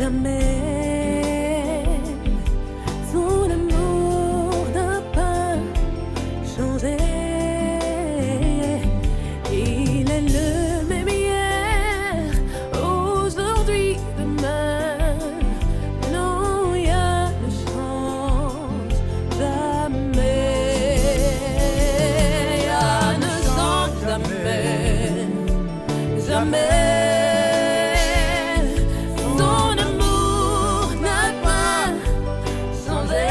jamais. Son amour n'a pas changé. Il est le même hier, aujourd'hui, demain. Non, rien ne change jamais. Rien ne change jamais. Jamais. Son amour n'a pas changé.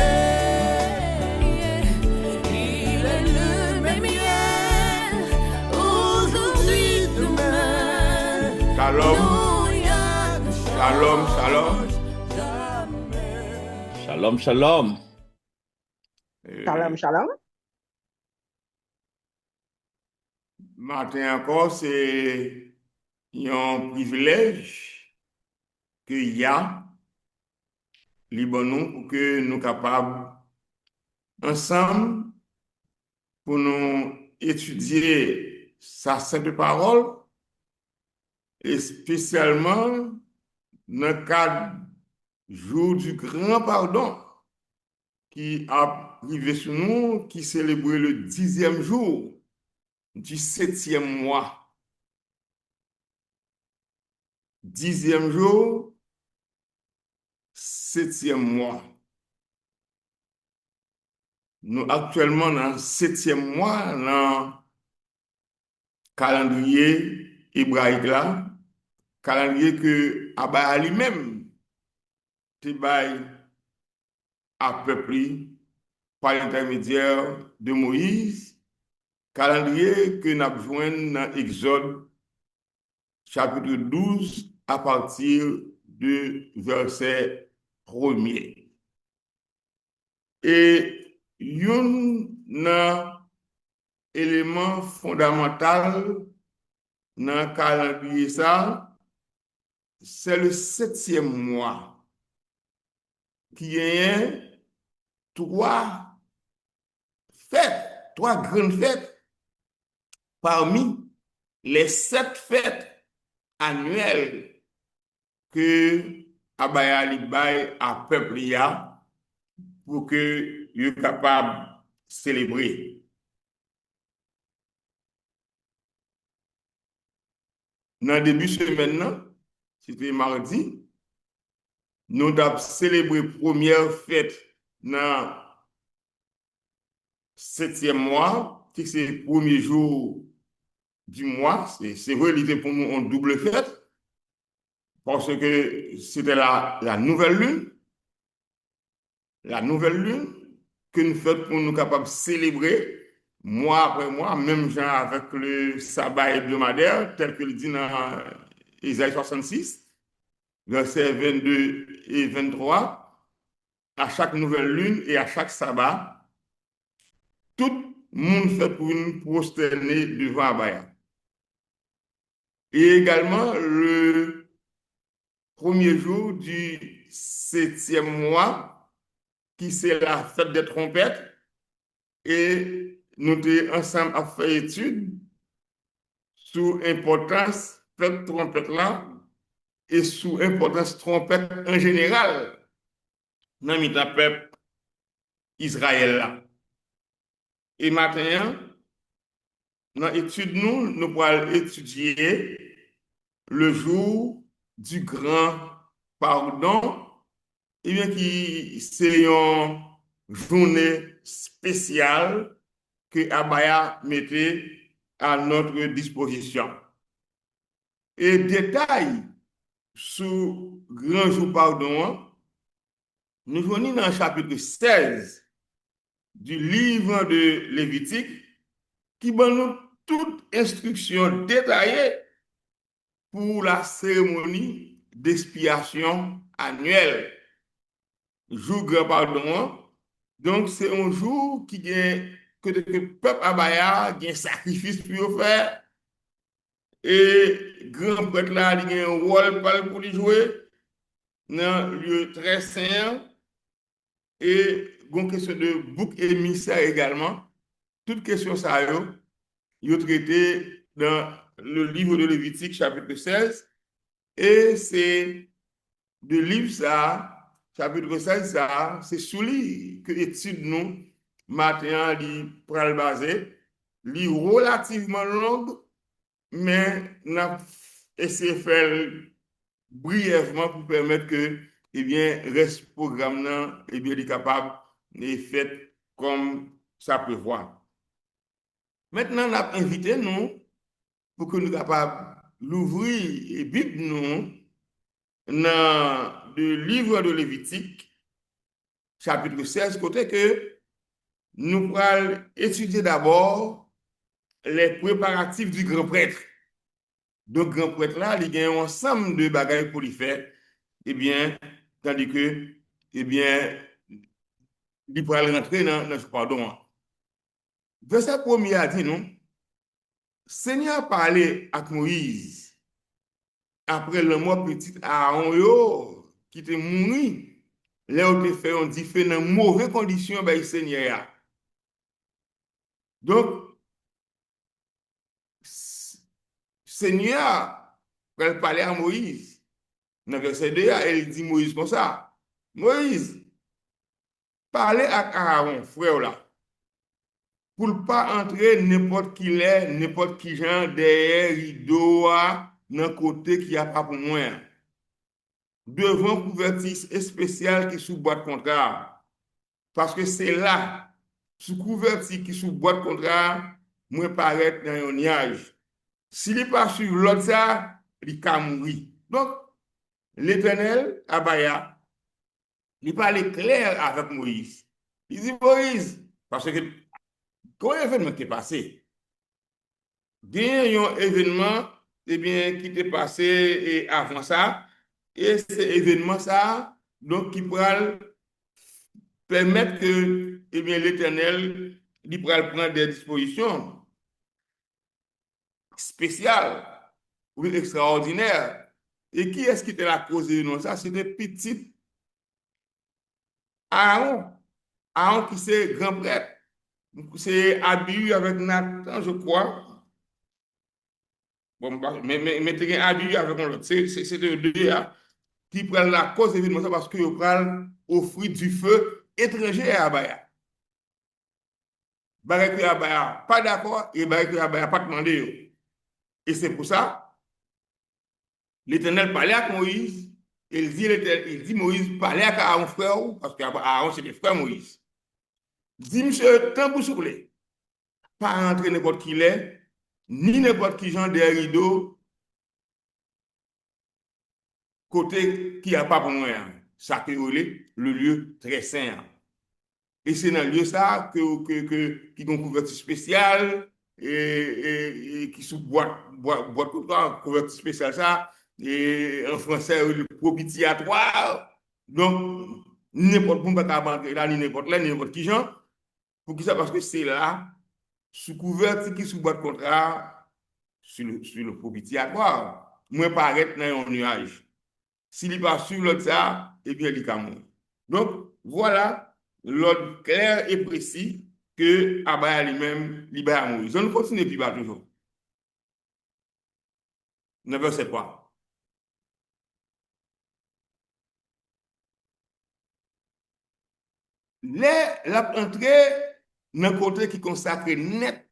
Il est le même hier, aujourd'hui, demain. Shalom, Non, rien ne shalom, shalom. change jamais. Shalom, shalom. Shalom, shalom. Matin encore, c'est un privilège qu'il y a Libanon pour que nous capables ensemble pour nous étudier sa sainte parole et spécialement dans le cadre jour du grand pardon qui a arrivé sur nous, qui célèbre le 10e jour du 7e mois. 10e jour, 7e mois. Nous actuellement dans le 7e mois, dans le calendrier hébraïque là, calendrier que Abba lui-même te bail à peuple par l'intermédiaire de Moïse, calendrier que nous avons joint dans Exode chapitre 12 à partir du verset 1er. Et un élément fondamental dans le calendrier ça, c'est le 7e mois qui est trois grandes fêtes parmi les 7 fêtes annuelles que Abaya li bay à peuple ya pour que yo capable de célébrer. Dans le début de semaine, c'était mardi, nous avons célébré la première fête dans le 7e mois, qui c'est le premier jour du mois. C'est vrai, il était pour nous une double fête, parce que c'était la nouvelle lune. La nouvelle lune que nous faisons pour nous capables de célébrer mois après mois, même genre avec le sabbat hebdomadaire, tel que le dit dans Isaïe 66, versets 22 et 23. À chaque nouvelle lune et à chaque sabbat, tout le monde fait pour nous prosterner devant Abaya. Et également le premier jour du 7e mois, qui c'est la fête des trompettes, et nous sommes ensemble à faire étude sur l'importance de cette trompette-là et sur l'importance de trompette en général dans le peuple Israël là. Et maintenant, dans l'étude, nous allons étudier le jour du grand pardon, et bien qui c'est une journée spéciale que Abaya mettait à notre disposition. Et détail sur le grand jour pardon, nous venons dans le chapitre 16 du livre de Lévitique qui donne nous toute instruction détaillée pour la cérémonie d'expiation annuelle. Jour grand pardon. Donc, c'est un jour qui que le peuple Abaya a un sacrifice pour faire. Et grand prêtre là, il a un rôle pour lui jouer dans un lieu très saint. Et une question de bouc émissaire également. Toute question ça est traité dans le livre de Lévitique, chapitre 16. Et c'est de livre ça, chapitre 16 ça, c'est sous lui que étude nous matin li pral basé, li relativement longue, mais n'a essayé de faire brièvement pour permettre que eh bien reste programme là eh bien est capable de fait comme ça prévoit. Maintenant, on a invité nous pour que nous soyons capables d'ouvrir et Bible nous dans le livre de Lévitique, chapitre 16, côté que nous allons étudier d'abord les préparatifs du grand prêtre. Donc, grand prêtre là, il y a un ensemble de bagages pour lui faire, eh bien, tandis que, eh bien, il pourra rentrer dans ce pardon. Verset 1er a dit, non, Seigneur parlait avec Moïse après le mort petit Aaron yo, qui était mouru, là où te fait on dit fait dans mauvaises conditions ben Seigneur. Donc Seigneur quand parler à Moïse dans verset 2 elle dit Moïse comme ça. Moïse parlez à Aaron frère là pour ne pas entrer n'importe qui est n'importe qui genre derrière rideau dans côté qui a pas pour moi. Devant couverture spéciale qui sous boîte contrat. Parce que c'est là, sous couverture qui sous boîte contrat, moi paraître dans un nuage. S'il n'est pas sur l'autre ça, il va mourir. Donc, l'Éternel, Abaya, il parle clair avec Moïse. Il dit, Moïse, parce que quand l'événement qui est passé, il y a un événement eh bien, qui est passé avant ça, et cet événement ça, donc qui pourra permettre que eh bien, l'Éternel il pourra prendre des dispositions spéciales ou extraordinaires. Et qui est-ce qui était la cause de nous ça? C'était petit Aaron. Aaron qui c'est grand prêtre. C'est Abihu avec Nathan, je crois. Bon, mais tu as Abihu avec l'autre. C'est deux qui prennent la cause de l'événement parce qu'ils prennent offrir du feu étranger à Abaya. Barek Abaya pas d'accord et Barek Abaya pas demandé. Et c'est pour ça, l'Éternel parlait avec Moïse. Il dit Moïse, parlait avec Aaron frère, parce qu'Aaron c'est le frère Moïse. Dit monsieur, tant pour souffler, pas entrer n'importe qui l'est, ni n'importe qui genre des rideaux, côté qui a pas pour moi. Ça que le lieu très saint. Et c'est dans le lieu ça qui a une couverture spéciale et qui sous boîte couverture spéciale ça et en français le propitiatoire. Donc n'importe où pas rentrer là ni n'importe qui genre pour qui ça parce que c'est là sous couverture qui sous boîte contrat sur le propitiatoire. Moi paraître dans un nuage. S'il n'est pas sur l'autre ça, eh bien il est mort. Donc voilà l'ordre clair et précis que Abaya lui-même libère à Moïse. On continue puis toujours. Ne versez pas. L'entrée dans le côté qui consacre net.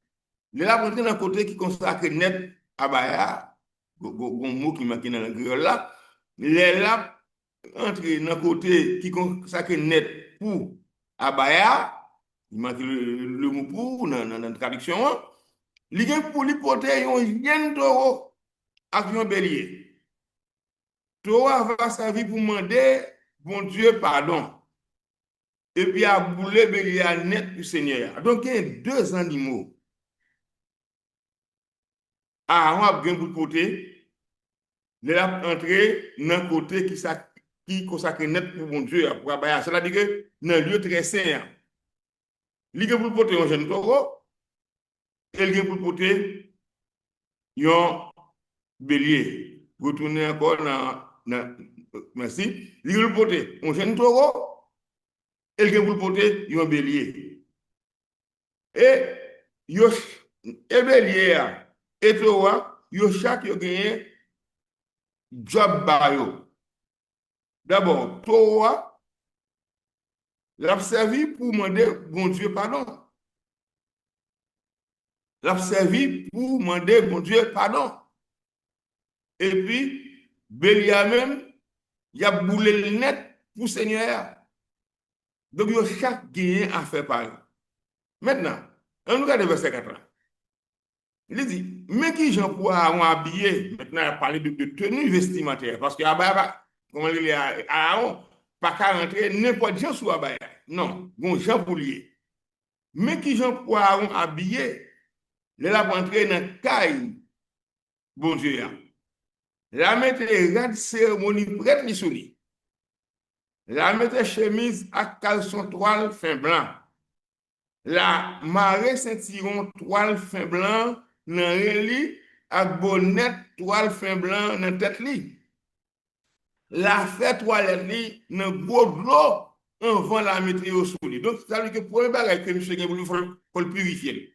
L'entrée dans le côté qui consacre net Abaya. Un mot qui manque dans le grec là. L'entrée dans le côté qui consacre net pour Abaya. Il manque le mot pour dans la traduction. Il y a pour lui porter un yen taureau avec un bélier. Taureau va servir pour demander, bon Dieu, pardon. Et puis à bouler bélier à net pour Seigneur. Donc il y a deux animaux. Aaron a bien pour porter. Il a entré dans le côté qui consacre net pour bon Dieu. C'est-à-dire que dans le lieu très saint. Il y a pour porter un jeune taureau, et il y a pour porter un bélier. Retournez encore dans merci. Il y a pour porter un jeune taureau, et il y a pour porter un bélier. Et bélier et taureau, chaque gagné job bayo. D'abord, Torah, l'a servi pour demander bon Dieu pardon. L'a servi pour demander bon Dieu pardon. Et puis, Bélia même, il a boulé le net pour Seigneur. Donc, il y a chaque gain à faire pareil. Maintenant, on regarde le verset 4. Il dit, mais qui j'en pour Aaron habillé? Maintenant, il a parlé de tenue vestimentaire. Parce que comment il est Aaron, pas qu'à rentrer n'importe qui sous Abaya. Non, bon, Jean pour lier. Mais qui j'en pour Aaron habillé? Il a rentré dans la caille, bon Dieu. La mettre grande cérémonie prête li sous lui. La mettre chemise à caleçon toile fin blanc. La marée ceinturon toile fin blanc dans li avec bonnet toile fin blanc dans tête li. La fait toilette li dans gros de l'eau avant la mettre sous lui. Donc ça veut dire que pour le bagage que monsieur il faut le purifier.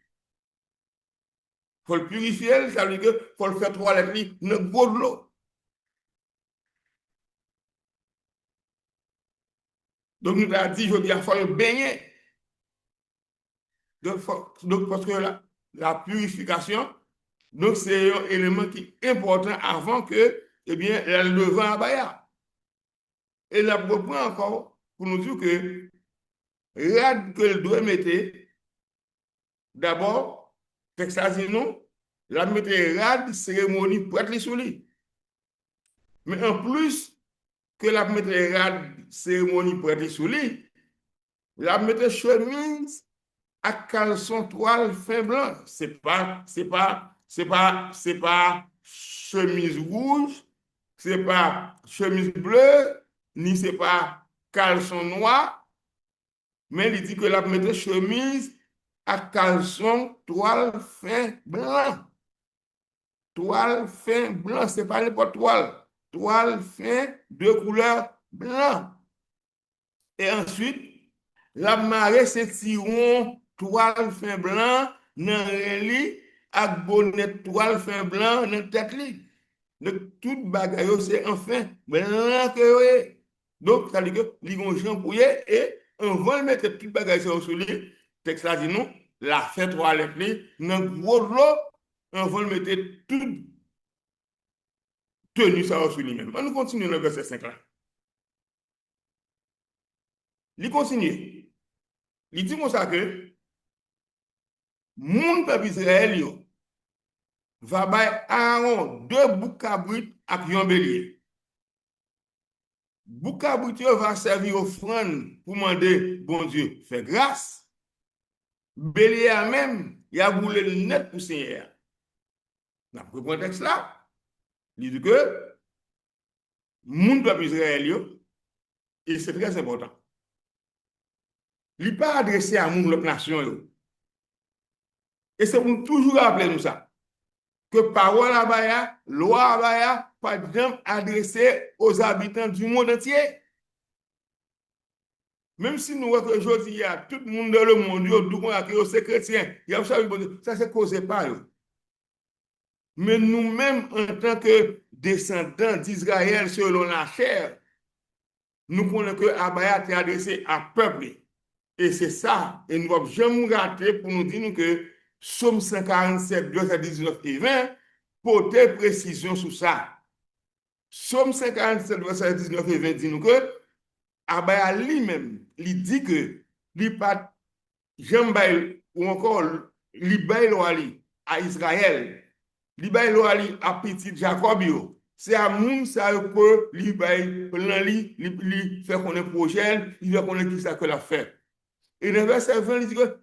Faut le purifier, ça veut dire que faut le faire toilette li dans gros de l'eau. Donc, nous avons dit, je dis, il faut le baigner. Donc, parce que la purification, donc c'est un élément qui est important avant que, eh bien, le vent abaya. Et la reprend encore pour nous dire que, rad que le doit mettre, d'abord, texte ça dit non, la mettre rad cérémonie pour être sous lui. Mais en plus, que la mettre rad cérémonie pour être sous lui, la mettre chemise à caleçon toile fin blanc. C'est pas chemise rouge, c'est pas chemise bleue, ni c'est pas caleçon noir, mais il dit que la mettre chemise à caleçon toile fin blanc. Toile fin blanc, c'est pas n'importe toile. Toile fin de couleur blanc. Et ensuite, la marée ceinturon toile fin blanc dans le lit avec bonnet toile fin blanc dans tête li. Donc tout bagaille c'est enfin blanc que. Donc ça veut dire que li gon jan pour et on va mettre tout bagaille sur lui. Texte là dit nous la fait toilette li dans gros l'eau on va mettre tout tenu ça sur lui-même. On continue le verset 5 là. Il continue. Il dit comme ça que mon peuple Israël va bay Aaron 2 boucs cabrit avec un bélier. Bouc cabrit va servir offrande pour demander bon Dieu fait grâce. Bélier a même il a voulu le net pour Seigneur. Dans le contexte là, il dit que mon peuple Israël et c'est très important. Il n'est pas adressé à l'autre nation. Et c'est pour toujours rappeler nous ça. Que parole abaya, loi abaya, pas jamais adressée aux habitants du monde entier. Même si nous voyons aujourd'hui, il y a tout le monde dans le monde, c'est chrétien, ça c'est causé par eux. Mais nous-mêmes, en tant que descendants d'Israël selon la chair, nous connaissons que Abaya est adressé à peuple. Et c'est ça. Et nous ne pouvons jamais rater pour nous dire que Somme 147, verset 19 et 20, porter précision sur ça. Somme 147, verset 19 et 20 dit nous que Abaya lui-même, il dit que il pas jamais ou encore il baille à Israël, il baille à petit Jacob. C'est à moun ça que il baille plan il fait qu'on est prochain, il fait qu'on est qui ça que l'a fait. Et dans le verset 20, il dit que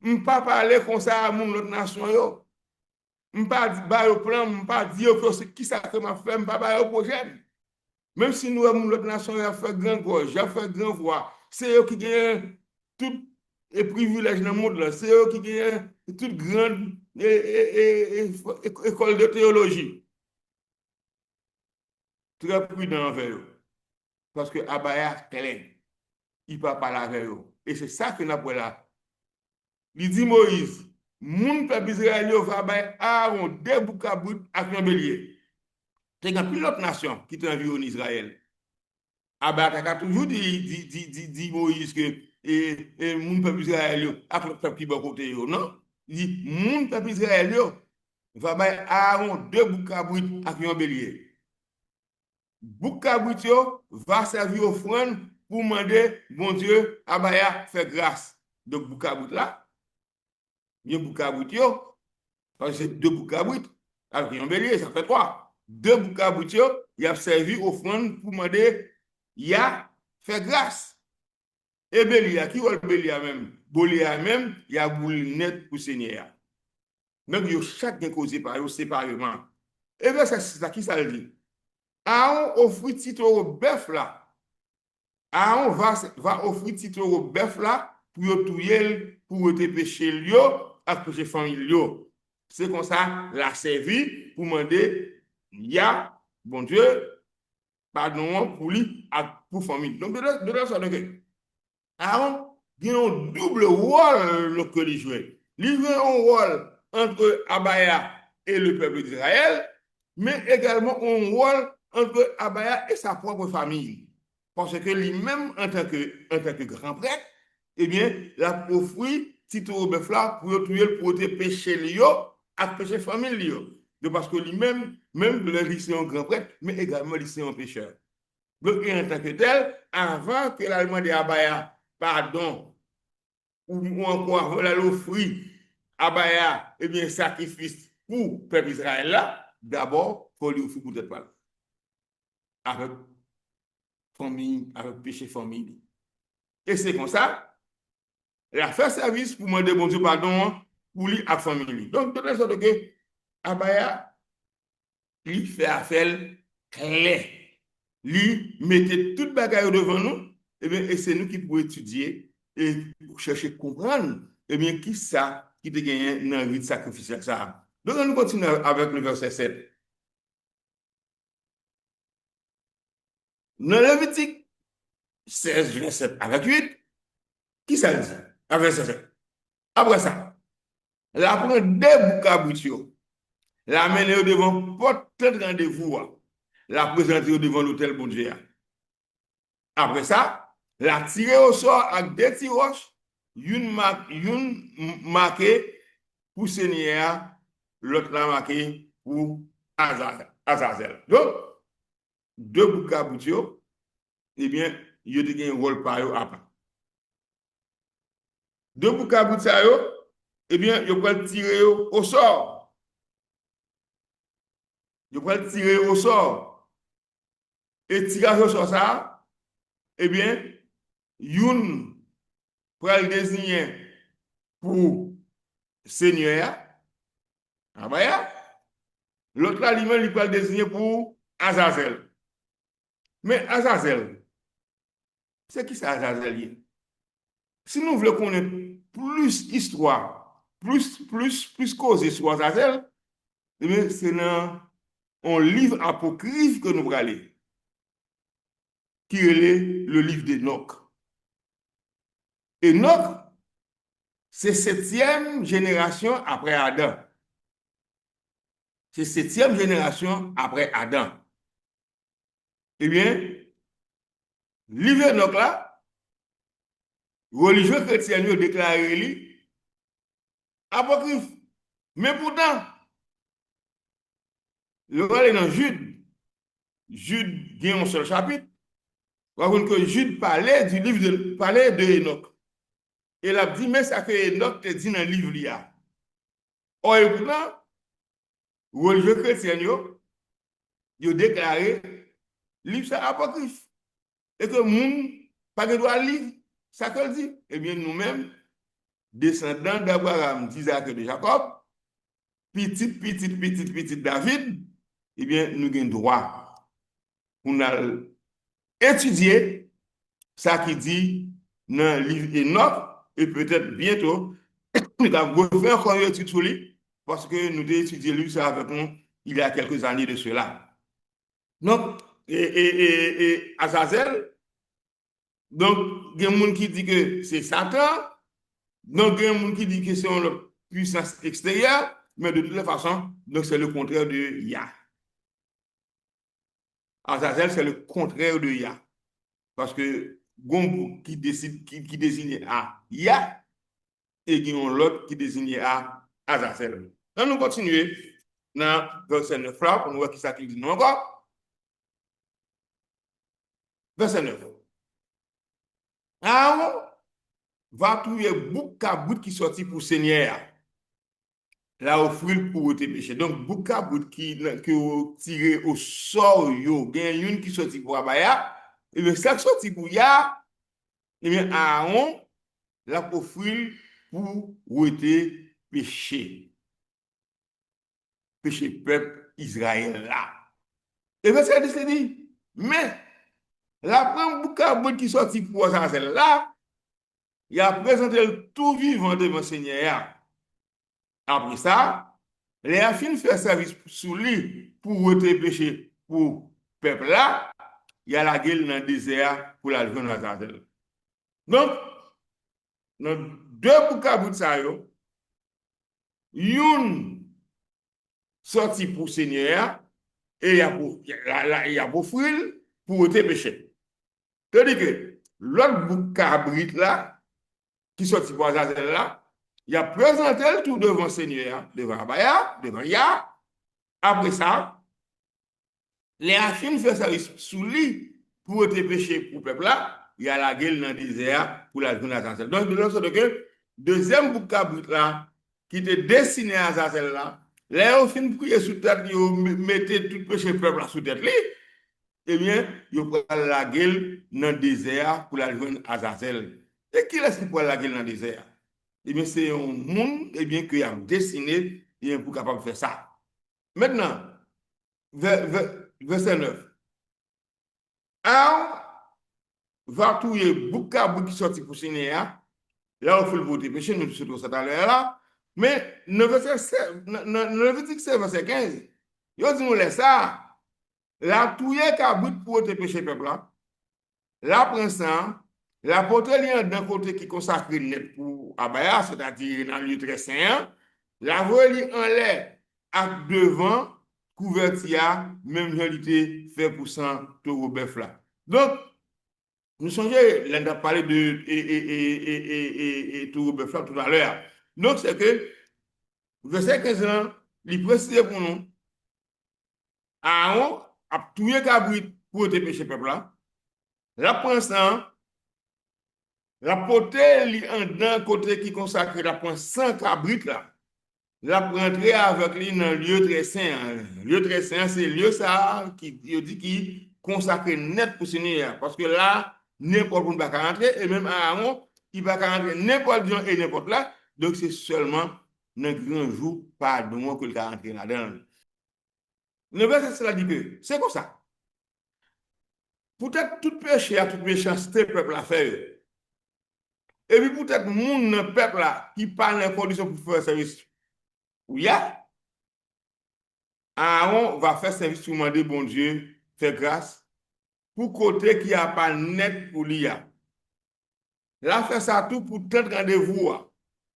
je ne peux pas parler comme ça à mon autre nation. Je ne peux pas dire plan, je ne peux pas dire que qui ça que m'a fait, je ne peux pas parler au prochain. Même si nous avons l'autre nation, il a fait grand gorge, il a fait grand voix. C'est eux qui gagnent tous les privilèges dans le monde. C'est eux qui gagnent toute grande école de théologie. Très prudent envers eux. Parce que Abaya clair. Il ne peut pas parler avec eux. Et c'est ça que nous avons là. Il dit Moïse, mon peuple Israël va faire Aaron 2 boucs cabrit avec un bélier. C'est une autre nation qui t'environne en Israël. Abba a toujours dit Moïse que et mon peuple Israël yo, ak le peuple qui bon côté yo, non? Il dit mon peuple Israël yo, va bay Aaron 2 boucs avec un bélier. Bouc cabrit yo va servir offrande pour demander bon Dieu Abaya fait grâce. Donc bouc cabrit là, bien bouc cabrit yo, parce que c'est 2 boucs avec un bélier, ça fait 3. 2 boucs yo, il a servi offrande pour demander il a fait grâce. Et Bélia, qui va le Bélia même? Bélia même, il y a boule net pour Seigneur. Donc, il y a chacun causé par eux séparément. Et bien, c'est ça qui ça le dit. Aaron offrit titre au bœuf là. Aaron va offrir titre au bœuf là pour tuer, pour te pécher lui, à pécher famille. C'est comme ça, la servi pour demander, il y a, bon Dieu, pardon pour lui, pour famille. Donc, de la sorte que, Aaron, il y a un double rôle que il joue. Il joue un rôle entre Abaya et le peuple d'Israël, mais également un rôle entre Abaya et sa propre famille. Parce que lui-même, en tant que grand prêtre, eh bien, il a offert titre au bœuf là pour tuer pour te pécher lui, à pécher famille lui. Parce que lui-même, même c'est un grand prêtre, mais également c'est un pécheur. Donc, en tant que tel, avant que la demande d'Abaya pardon, ou encore avant la l'offrir Abaya, eh bien, sacrifice pour le peuple Israël là, d'abord, il faut lui offrir peut-être pas. Avec famille, avec péché famille. Et c'est comme ça, il a fait service pour demander bon Dieu pardon pour lui à famille. Donc, de la sorte que Abaya, il fait affaire claire. Lui mettait toute bagaille devant nous, et bien, et c'est nous qui pouvons étudier et chercher à comprendre, et bien, qui ça qui te gagne dans la vie de sacrifice ça. Donc, nous continuons avec le verset 7. Dans Lévitique 16, verset avec 8, qui ça dit? Avec verset 7. Après ça, la prend 2 boucs la mener devant porte de rendez-vous, la présenter devant l'hôtel bon Dieu. Après ça, la tirer au sort avec 2 petits roches, une marquée pour Seigneur, l'autre la marquée pour Azazel. Donc, 2 boucs eh bien, il y a un rôle par eux après. 2 boucs eh bien, il va tirer au sort. Il va tirer au sort. Et tirer au sort ça, eh bien, une pour le désigner pour Seigneur, Abaya, l'autre là, lui-même, il peut le désigner pour Azazel. Mais Azazel, c'est qui ça Azazel? Si nous voulons connaître plus histoire, plus causer sur Azazel, c'est dans un livre apocryphe que nous allons aller, qui est le livre d'Enoch. Enoch, c'est 7e génération après Adam. C'est 7e génération après Adam. Eh bien, livre d'Enoch là, religieux chrétiens ont déclaré lui apocryphe. Mais pourtant, le rôle est dans Jude. Jude a un seul chapitre. Par contre, que Jude parlait du livre de Enoch. Et il a dit, mais ça que Enoch te dit dans le livre là. Or, et pourtant, religieux chrétiens ont déclaré livre ça apocryphe. Et que moun pas de droit lire ça que dit. Eh bien, nous-mêmes, descendants d'Abraham, d'Isaac et de Jacob, petit David, eh bien, nous avons droit pour étudier ça qui dit dans le livre Enoch, et peut-être bientôt, nous allons refaire encore une étude sur lui, parce que nous avons étudié lui ça avec nous il y a quelques années de cela. Donc, et Azazel, donc, il y a des gens qui disent que c'est Satan, donc il y a des gens qui disent que c'est une puissance extérieure, mais de toute façon, donc c'est le contraire de Yah. Azazel, c'est le contraire de Yah. Parce que gon qui décide qui désigne à Ya et qui ont l'autre qui désigne à Azazel. Donc nous continuons dans verset 9 là pour nous voir qui ça qui dit nous encore. Verset 9. Aaron va trouver bouc à bout qui sortit pour Seigneur. La offrir pour tes péchés. Donc, bouc à bout qui tiré au sort, yo, il y a une qui sortit pour Abaya, et bien, ça sortit pour Ya, et bien, Aaron l'a offrir pour tes péchés. Péché peuple Israël là. Et bien, c'est dit, mais, la première bouc à bout qui sortit pour Azazel là, il a présenté le tout vivant devant Seigneur. Après ça, les affines fait service sous lui pour ôter péché pour le peuple là, il y a la gueule dans le désert pour la lever dans Azazel. Donc, dans deux boucabouts de ça, une sorti pour Seigneur et il y a pour fruit pour ôter péché. C'est-à-dire que l'autre boucabrit là, qui sorti pour Azazel là, il a présenté le tout devant Seigneur, devant Abaya, devant Ya. Après ça, les affines fait service sous lui pour ôter péché pour le peuple là. Il y a la gueule dans le désert pour la journée Azazel. Donc, de l'autre côté, deuxième boucabrit là, qui était destiné à Azazel là, les affines prier sous tête, ils mettaient tout péché peuple là sous tête lui. Eh bien, ils prennent la gueule dans le désert pour la journée Azazel. Et qui laisse pour la gueule dans le désert? Eh bien, c'est un monde qui a dessiné pour capable de faire ça. Maintenant, verset 9. Aaron va trouver bouc à bout qui sortit pour Seigneur. Là, on fait le voter péché, nous sommes ça tout à l'heure là. Mais, le verset 15, il dit nous laisse ça. La touye qu'à bout pour te péché peuple là. La prend ça. La porte d'un côté qui consacre net pour Abaya, c'est-à-dire dans le lieu très saint, la relie en l'air avec devant couverture, même réalité fait pour ça, taureau bœuf là. Donc, nous songeons, on a parlé de taureau bœuf là tout à l'heure. Donc, c'est que, verset 15 ans, il précise pour nous, Aaron a tué cabrit pour te péché peuple là. La prend ça. La potée en d'un côté qui consacre la prend 100 cabrites là. La rentrer avec lui dans le lieu très saint. Le lieu très saint, c'est le lieu ça qui dit qui consacre net pour Seigneur. Parce que là, n'importe où ne va pas rentrer, et même Aaron, il va pas rentrer n'importe où et n'importe là. Donc c'est seulement dans un grand jour, pardon, que le va rentrer là-dedans. Le verset cela dit que c'est comme ça. Peut-être tout péché à toute méchanceté, peuple a fait. Et puis peut-être mon peuple là qui parle en condition pour faire service. Oui, Aaron va faire service pour demander bon Dieu, faire grâce pour côté qui a pas net pour lui. Là fait ça tout pour tant rendez-vous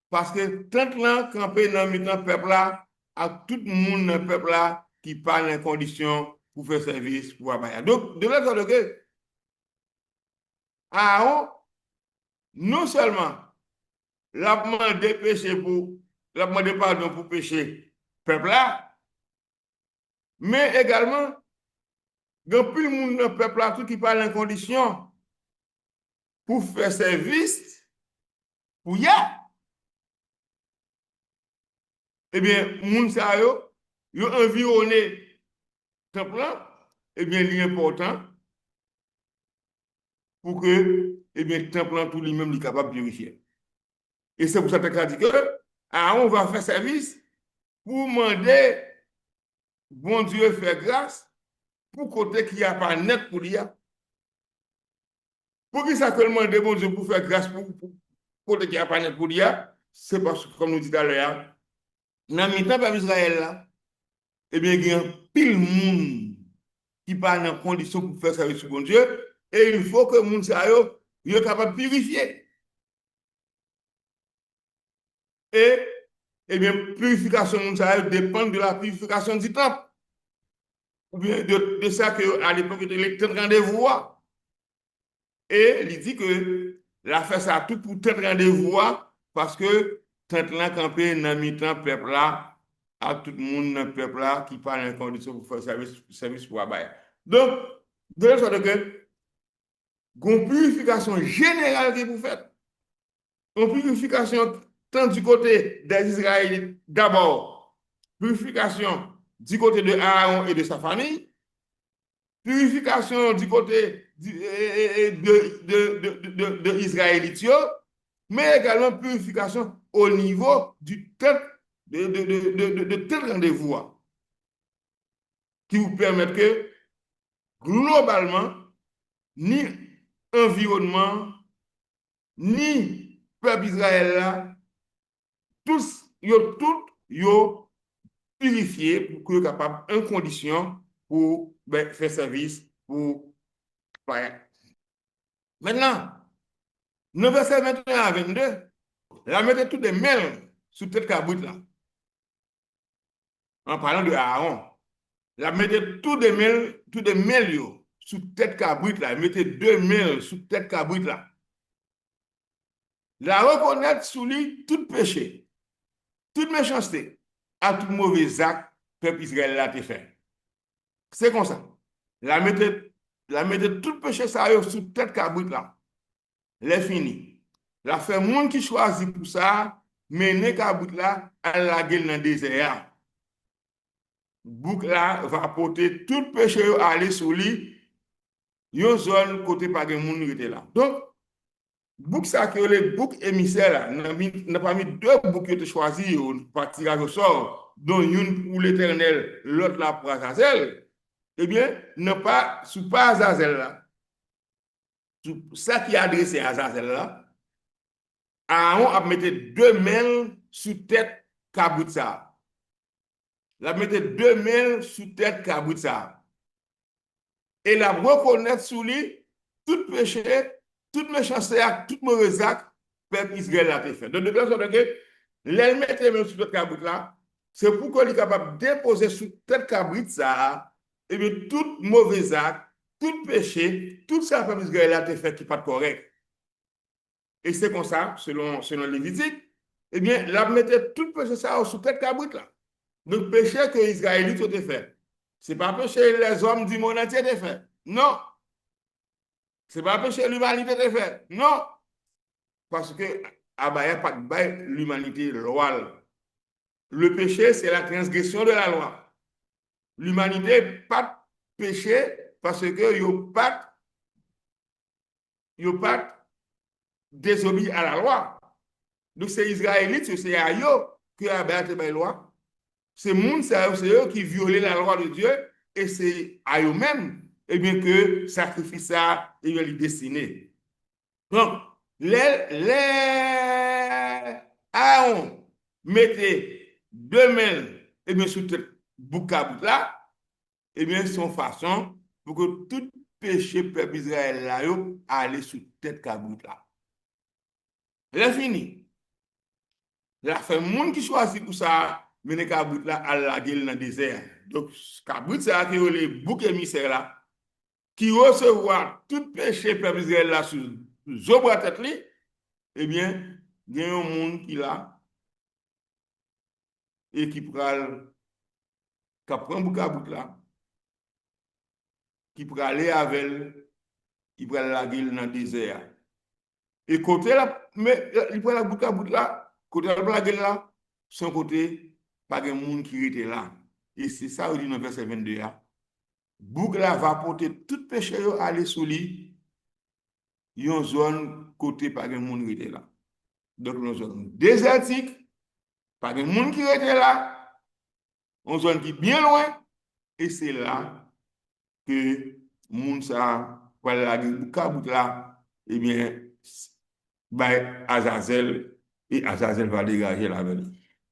parce que tant là campé dans le peuple là à tout le monde dans le peuple là qui parle en condition pour faire service pour Abaya. Donc de l'autre côté, Aaron non seulement la demande péché pour la demande pardon pour péché peuple là, mais également il y a plus de monde dans le peuple là tout qui parle en condition pour faire service pour ya. Eh bien, moun sa yo environné temple là, eh bien, il est important pour que eh bien, temple tout lui-même est capable de purifier. Et c'est pour ça que dit que on va faire service pour demander bon Dieu faire grâce pour côté qui a pas net pour lui. Pour qui ça que demander bon Dieu pour faire grâce pour côté qui a pas net pour lui, c'est parce que comme nous dit tout à l'heure, dans le temps peuple Israël là, eh bien il y a pile monde qui parle en condition pour faire service pour bon Dieu et il faut que monde ça yo soit capable de purifier. Et eh bien, purification dépend de la purification du temple. Ou bien de ça qu'à l'époque, il était rendez-vous. Et il dit que la fait ça tout pour tête rendez-vous parce que tête là campé dans mi-temps peuple là à tout le monde dans le peuple là qui parle en condition pour faire service pour abaye. Donc, de la sorte que une purification générale qui vous faites, une purification tant du côté des Israélites d'abord, purification du côté de Aaron et de sa famille, purification du côté de Israélites, mais également purification au niveau du tel, de tel rendez-vous qui vous permettent que globalement, ni environnement, ni peuple Israël là, tous, yo purifié pour que capable en condition pour faire service pour faire. Maintenant, dans verset 21 à 22, la mettez tout des mêles sous tête cabrit là. En parlant de Aaron, la mettez tout des mêles sous tête cabrit là, mettez 2 mêles sous tête cabrit là. La reconnaître sous lui tout péché, toute méchanceté, à tout mauvais acte peuple Israël a fait. C'est comme ça. La mettez tout péché ça sous tête cabrit là. Les fini. La fait monde qui choisit pour ça, mener cabrit là à la gueule dans le désert. Bouc là va porter tout péché à aller sur lui, une zone côté pas de monde qui était là. Donc, bouc ça que les bouc émissaires là, n'a pas mis 2 boucs qui ont choisi par tirage au sort, dont une pour l'Éternel, l'autre là pour Azazel. Eh bien, ne pas sous pas Azazel là. Ça qui est adressé à Azazel là, Aaron a mis 2 mains sous tête cabrit ça. La mettez 2 mains sous tête cabrit ça. Et la reconnaître sous lui tout péché, toute méchanceté, tout mauvais acte, peuple Israël a fait. Donc, de la sorte que, l'elle met les mains sous tête cabrit là, c'est pour qu'on est capable de déposer sous tête cabrit ça, et bien, tout mauvais acte, tout péché, tout ça, peuple Israël a fait qui n'est pas correct. Et c'est comme ça, selon Lévitique, eh bien, la mettez tout péché ça sous tête cabrit là. Donc, péché que les Israélites ont fait. Ce n'est pas péché les hommes du monde entier ont fait. Non. Ce n'est pas péché l'humanité de fait. Non. Parce que Abaya pas de l'humanité loyale. Le péché, c'est la transgression de la loi. L'humanité pas de péché parce que yo pas désobéi à la loi. Donc, c'est Israélites, c'est à eux que Abaya te la loi. C'est monde, c'est eux qui violaient la loi de Dieu et c'est à eux-mêmes eh bien, que sacrifice ça est destiné. Donc, les Aaron mettez 2 mains eh bien, sous tête bouc là, eh bien, son façon pour que tout péché peuple Israël là, allait sous tête cabrit là. C'est fini. La fait monde qui choisit pour ça. Mener cabrit là à la gueule dans le désert. Donc, cabrit ça qui est les boucs émissaires là, qui recevoir tout péché peuple Israël là sous zobre tête li, eh bien, il y a un monde qui là et qui prend bouc cabrit là, qui prend aller avec, qui prend la gueule dans le désert. Et côté là, mais il prend la bouc cabrit là, côté la gueule là, son côté pas de monde qui était là. Et c'est ça, il dit dans le verset 22. Bouc là va porter tout péché à aller sous lui. Il y a une zone côté pas de monde qui était là. Donc, une zone désertique, pas de monde qui était là. Une zone qui est bien loin. Et c'est là que monde ça, voilà, bouc là, eh bien, Azazel, et Azazel va dégager la veille.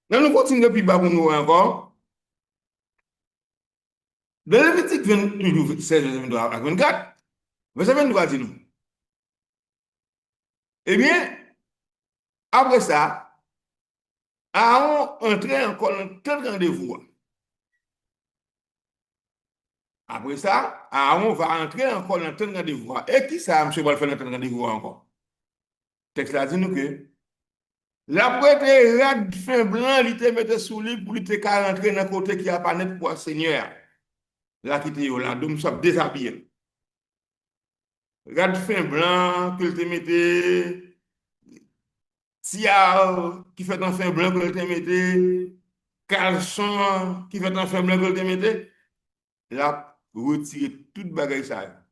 Nous continuons depuis bas pour nous encore. Dans Lévitique 16, 23 à 24, verset 23 dit nous. Eh bien, après ça, Aaron entrait encore dans tel rendez-vous. Après ça, Aaron va entrer encore dans le temps de rendez-vous. Et qui ça, monsieur, va le faire dans le temps de rendez-vous encore? Le texte là dit nous que la prêtre rad fin blanc, il te mette sous lui pour lui te rentrer dans le côté qui a pas net pour le Seigneur. Là, qui était là, donc nous sommes déshabillés. Rad fin blanc, qu'il te mette, tiare qui fait un fin blanc, qu'il te mette, caleçon qui fait un fin blanc, qu'il te mette, là, retirer toute bagaille ça.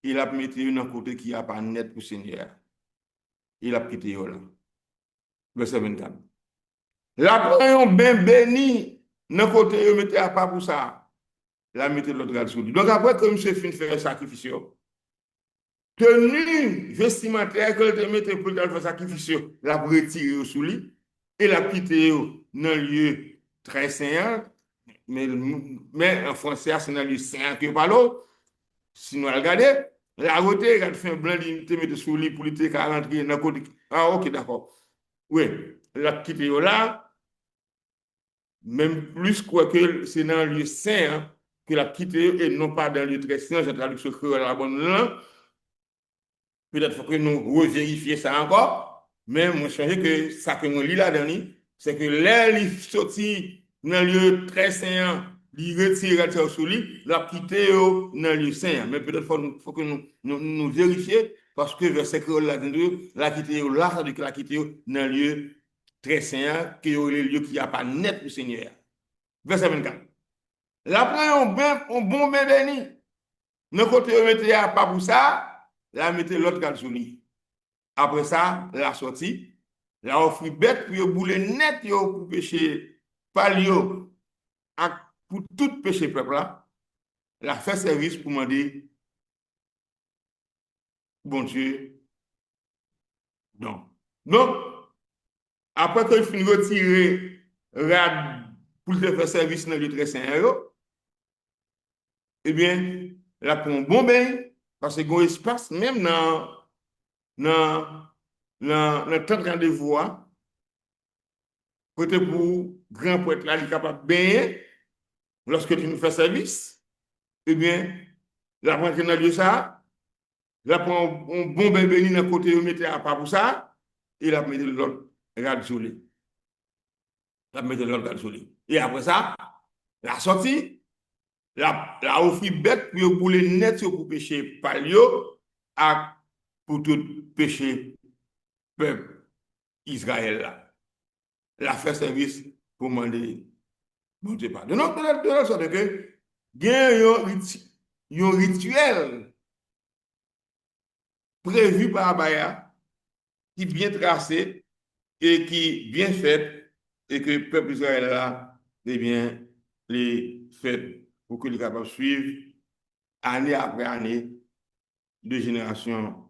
Il a mis dans le côté qui a pas net pour le Seigneur. Il a quitté là. Verset 24. La prend bien béni, dans le côté, il mettait à pas pour ça. La mettez l'autre garde sur lui. Donc après que monsieur fin faire un sacrifice, tenue vestimentaire que te mette pour faire un sacrifice, la retirer sous lui et la quitter dans le lieu très saint, mais en français, c'est dans le lieu saint que pas l'autre. Sinon, regardez, la retirer, elle fait un blanc, il te mette sous lui pour lui te rentrer dans le côté. Ah, ok, d'accord. Oui, la quitter là, même plus quoi que c'est dans le lieu saint, hein, que la quitté et non pas dans le lieu très saint, j'ai traduit ce que la bonne langue. Peut-être faut que nous revérifier ça encore, mais moi, je pense que ça que nous lit là-dedans, c'est que l'air sorti dans le lieu très saint, il retire sur lui, la quitté dans le lieu saint. Mais peut-être faut que nous vérifions, parce que verset que là-dedans, la quitté là, ça veut dire que la quitté dans le lieu très saint, qui est le lieu qui n'a pas net pour le Seigneur. Verset 24. Là, après, on bon bain béni. Nous côté on mettait pas pour ça, là mettez l'autre garde sur lui. Après ça, la sortie, la offre bête pour bouler net yo pour pécher pas yo pour tout péché peuple là. La fait service pour demander bon Dieu. Non. Donc après que fin retirer rad pour te faire service dans le très saint, eh bien, là pour un bon bain, parce que un espace même dans le temps de rendez-vous, côté pour grand prêtre là, il est capable de baigner lorsque tu nous fais service, eh bien, là pour entrer dans le lieu ça, là pour un bon bain béni dans le côté, vous mettez à part pour ça, et là, vous mettez l'autre garde sur lui. Là, vous mettez l'autre garde sur lui. Et après ça, la sortie, la offre bête pour bouler net pour pécher palio pour tout péché peuple Israël là. La fait service pour demander bon Dieu pardon. Donc de la sorte que il y a un rituel prévu par Abaya qui est bien tracé et qui est bien fait et que le peuple Israël là, eh bien, les fait pour qu'il soit capable de suivre année après année, de génération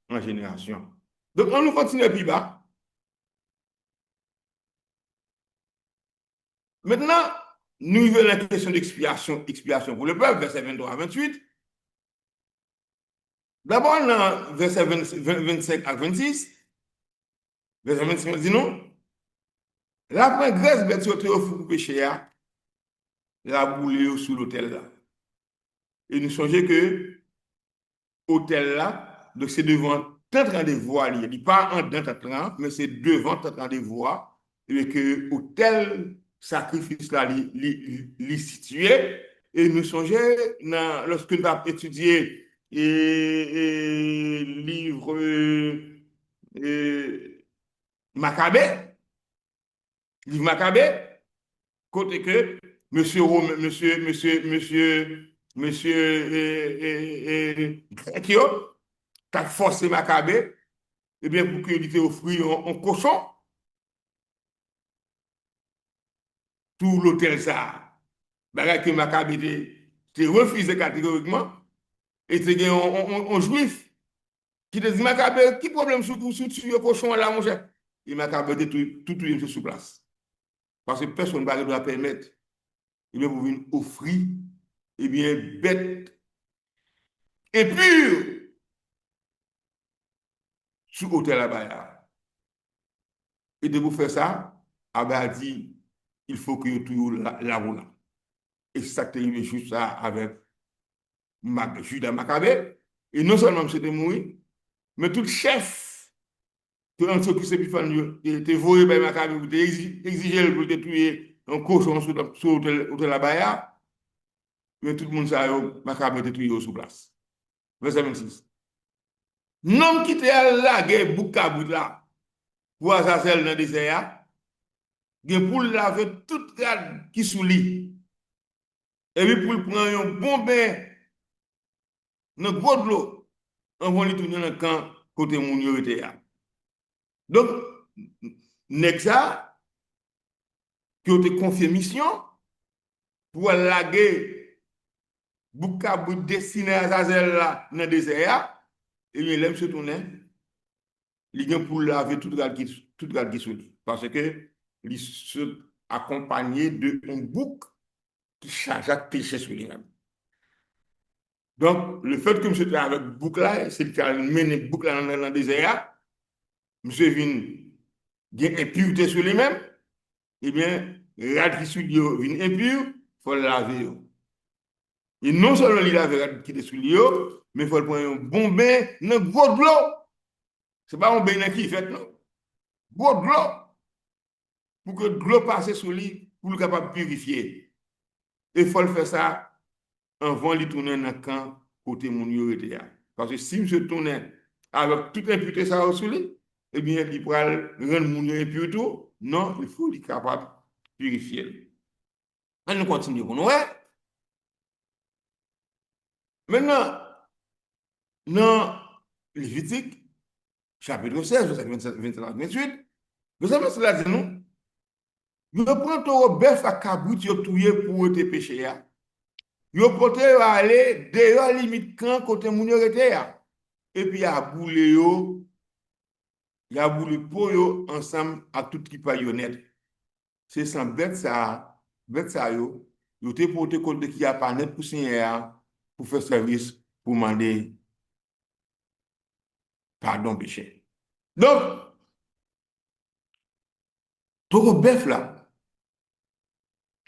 en génération. Donc, on nous continue plus bas. Maintenant, nous venons à la question d'expiation pour le peuple, verset 23 à 28. D'abord, dans verset 25 à 26, verset 25 dit non. La première graisse bête sur le péché, la boule sous l'autel là. Et nous songeons que l'autel là, donc c'est devant tant rendez-vous, il n'est pas en dedans, mais c'est devant tant rendez-vous, et que l'autel sacrifice là, il situé. Et nous songeons, lorsque nous avons étudié le livre Maccabée, côté que monsieur Grekio, qui a forcé Maccabée, eh bien, pour qu'il ait offert un cochon, tout l'hôtel ça, bagage que Maccabée te refusé catégoriquement, et c'est un juif qui te dit Maccabée, qui problème sur le cochon là, mon cher? Et Maccabée tout sur place. Parce que personne ne doit permettre, et bien, vous venir offrir, et bien, bête et pure sur l'hôtel Abaya. Et de vous faire ça, Abaya dit, il faut que tout la roule. Et ça t'est arrivé juste ça avec Judas Maccabée. Et non seulement c'était mort, mais tout chef que l'entreprise était volé par Maccabée pour exiger pour tuer un cochon sur l'hôtel la Baya. Mais tout le monde sait que Maccabée était tué sous place. Verset 26. Non qui était à la guerre Boukabou là pour assassiner dans le désert, il pour laver toute garde qui sous lit. Et puis pour prendre un bon bain dans le gros de l'eau, on va lui tourner dans le camp côté mon était là. Donc, Nexa, qui a été confié mission pour laguer Boukabou destiné à Azazel là dans le désert, et bien, l'aime se tourner, il vient pour laver toute garde qui sous lit. Parce que il se accompagné d'un bouc qui charge à pécher sur lui-même. Donc, le fait que M. était avec bouc là, c'est qu'il a mené bouc là dans le désert, M. vient impureté sur lui-même, eh bien, rad qui sous lui vient impur, il faut le laver. Et non seulement il lave rad qui est sous lui, mais il faut le prendre un bon bain dans gros de l'eau. Ce n'est pas un bain qui fait, non. Gros de l'eau. Pour que l'eau passe sur lui, pour le capable de purifier. Et il faut le faire ça avant de tourner dans le camp côté mon était. Parce que si je tourne avec toute impureté ça sur lui, eh bien, il pourra rendre mon impur tout. Non, il faut être capable de purifier. Nous continuons. Ouais. Maintenant, dans Lévitique, chapitre 16, verset 27, 27 à 28, vous savez cela dit nous? Vous prenez ton bœuf à cabrit, vous tuez pour te pécher. Vous portez à aller dehors limite quand côté mon était. Et puis, il y a boulé pour yo ensemble à tout qui paillonnette. C'est sans bête ça yo te porté côté qui a pas net pour signer pour faire service pour demander pardon péché. Donc ton bœuf là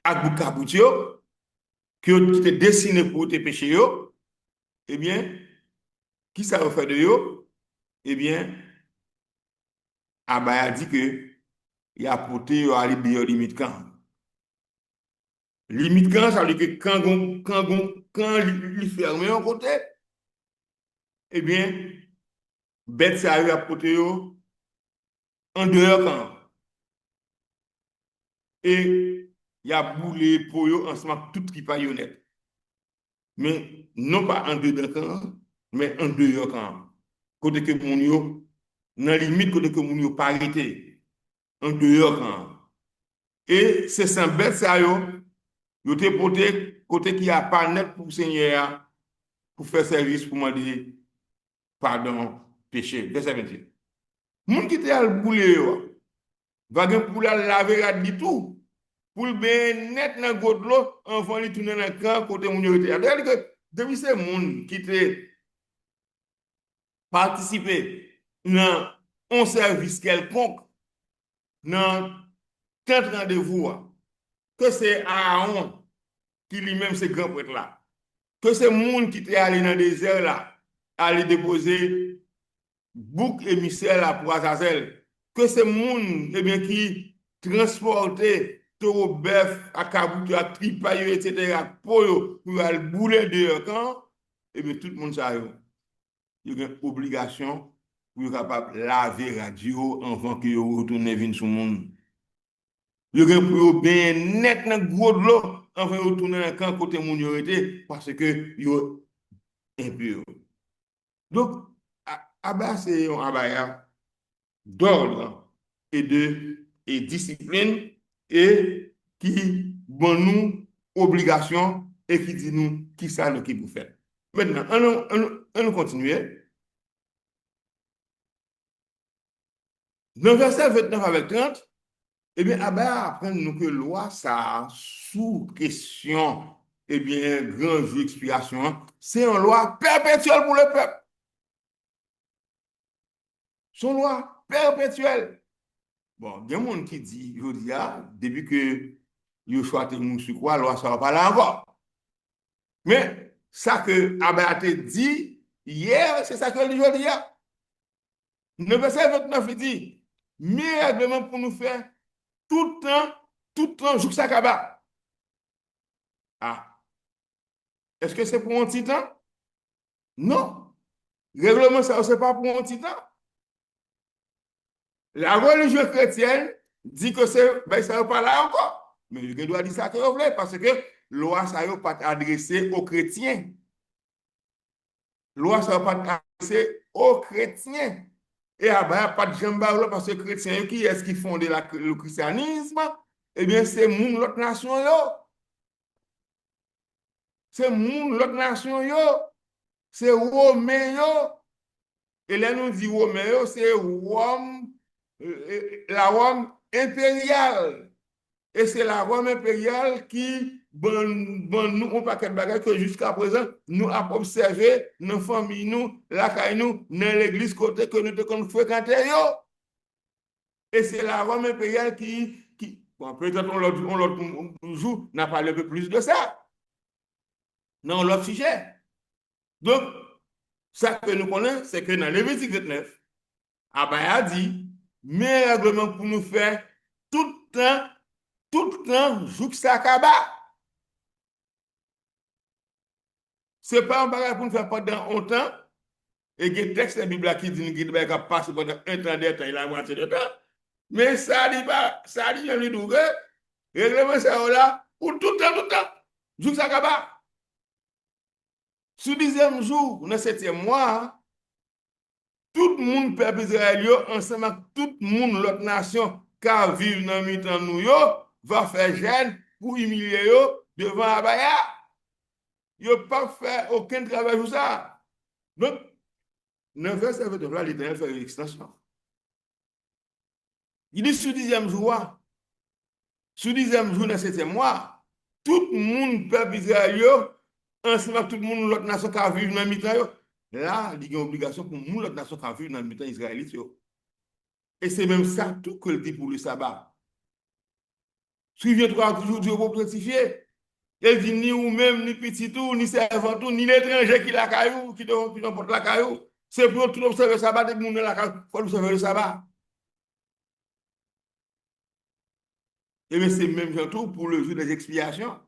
avec boucaboutio qui était destiné pour tes péchés yo, eh bien qui ça va faire de yo? Eh bien Abaya dit que il a porté yo aller dehors limite quand. Limite quand, ça veut dire que quand il ferme un côté, eh bien, bête ça arrive à porter en dehors quand. Et il y a boulé pour eux ensemble tout qui pas honnête. Mais non pas en dehors quand, mais en dehors quand. Côté que mon yo, dans la limite côté que mon yo pas arrêté. En dehors quand. Et c'est sans bête ça yo te porté côté qui a pas net pour Seigneur pour faire service pour demander pardon, péché. Verset 28. Moun qui te al boule yo, va gen pour la laver à dit tout, pour le ben net dans god l'eau, avant li tourner dans camp côté moun yo était. C'est-à-dire que depuis ces moun qui te participer dans un service quelconque, dans 30 rendez-vous, que c'est Aaron qui lui-même c'est grand prêtre là, que c'est moun qui te allé dans le désert là, aller déposer bouc émissaire là pour Azazel, que c'est moun eh bien, qui transportait taureau bœuf à caboutou, à tripailleux, etc. pour aller bouler dehors quand, eh bien tout le monde ça il y a une obligation pour être capable de laver la radio avant que vous retournez venir sur le monde. Il y a pour bien net dans gros de l'eau avant de retourner dans le camp côté minorité parce que vous impur. Donc, Abba, c'est un abaya d'ordre et discipline et qui bon nous obligation et qui dit nous qui ça nous qui vous fait. Maintenant, on continue. Dans le verset 29 avec 30, eh bien, Abba apprend nous que loi, ça sous question, eh bien, grand jeu expiation, c'est une loi perpétuelle pour le peuple. Son loi perpétuelle. Bon, il y a un monde qui dit, je dis, depuis que Yo choisi moun sur quoi, loi ça va pas là encore. Mais ça que Abaya te dit hier, c'est ça que le jour hier. Le verset 29 il dit, règlement pour nous faire tout le temps, jour ça kaba. Ah, est-ce que c'est pour un petit temps? Non. Règlement, ça, c'est pas pour un petit temps. La religion chrétienne dit que c'est, ben, ça ne va pas là encore. Mais je dois dire ça que vous voulez, parce que loi, ça ne va pas adressée aux chrétiens. Loi, ça ne va pas adressée aux chrétiens. Et Abaya, pas de jambes parce que les chrétiens, qui est-ce qui fondent le christianisme? Eh bien, c'est moun l'autre nation, yo. C'est moun l'autre nation, yo. C'est Romain, yo. Et là, nous dit Romain, c'est Rome, la Rome impériale. Et c'est la Rome impériale qui bon nous un paquet de bagages que jusqu'à présent, nous avons observé dans la famille, nous, la caille, nous, dans l'église côté que nous devons fréquenter. Et c'est la Rome impériale qui bon, peut-être on l'autre jour, n'a parlé un peu plus de ça. Non, l'autre sujet. Donc, ça que nous connaissons, c'est que dans Lévitique 29, Abaya dit, mais règlement pour nous faire tout le temps, jouk sakaba. C'est pas un bagage pour nous faire pendant longtemps, et il y a un texte de la Bible qui dit qu'il va passer pendant un temps, deux temps, il a moitié de temps. Mais ça dit pas, ça dit, il y a règlement ça là, pour tout le temps, jouk sakaba. Sous 10e jour, dans le 7e mois, tout le monde, peuple Israël, ensemble avec tout le monde, l'autre nation, qui vit dans le temps nous, va faire gêne pour humilier devant Abaya. Ils n'ont pas fait aucun travail pour ça. Donc, dans le verset 29, là, l'Éternel fait une extension. Il dit sous 10e jour, sous 10e jour, dans le 7e mois, tout le monde, peuple Israël, ensemble avec tout le monde, l'autre nation qui vit dans le temps, là, il y a une obligation pour nous, l'autre nation qui vit dans le temps israélite. Et c'est même ça tout que le dit pour le sabbat. Souviens-toi toujours Dieu pour sanctifier. Il dit ni ou même, ni petit tout, ni servant tout, ni l'étranger qui la caillou, qui n'importe la caillou. C'est pour tout observer le sabbat, dès que nous la caillou, il faut observer le sabbat. Et bien, c'est même tout pour le jour des expiations.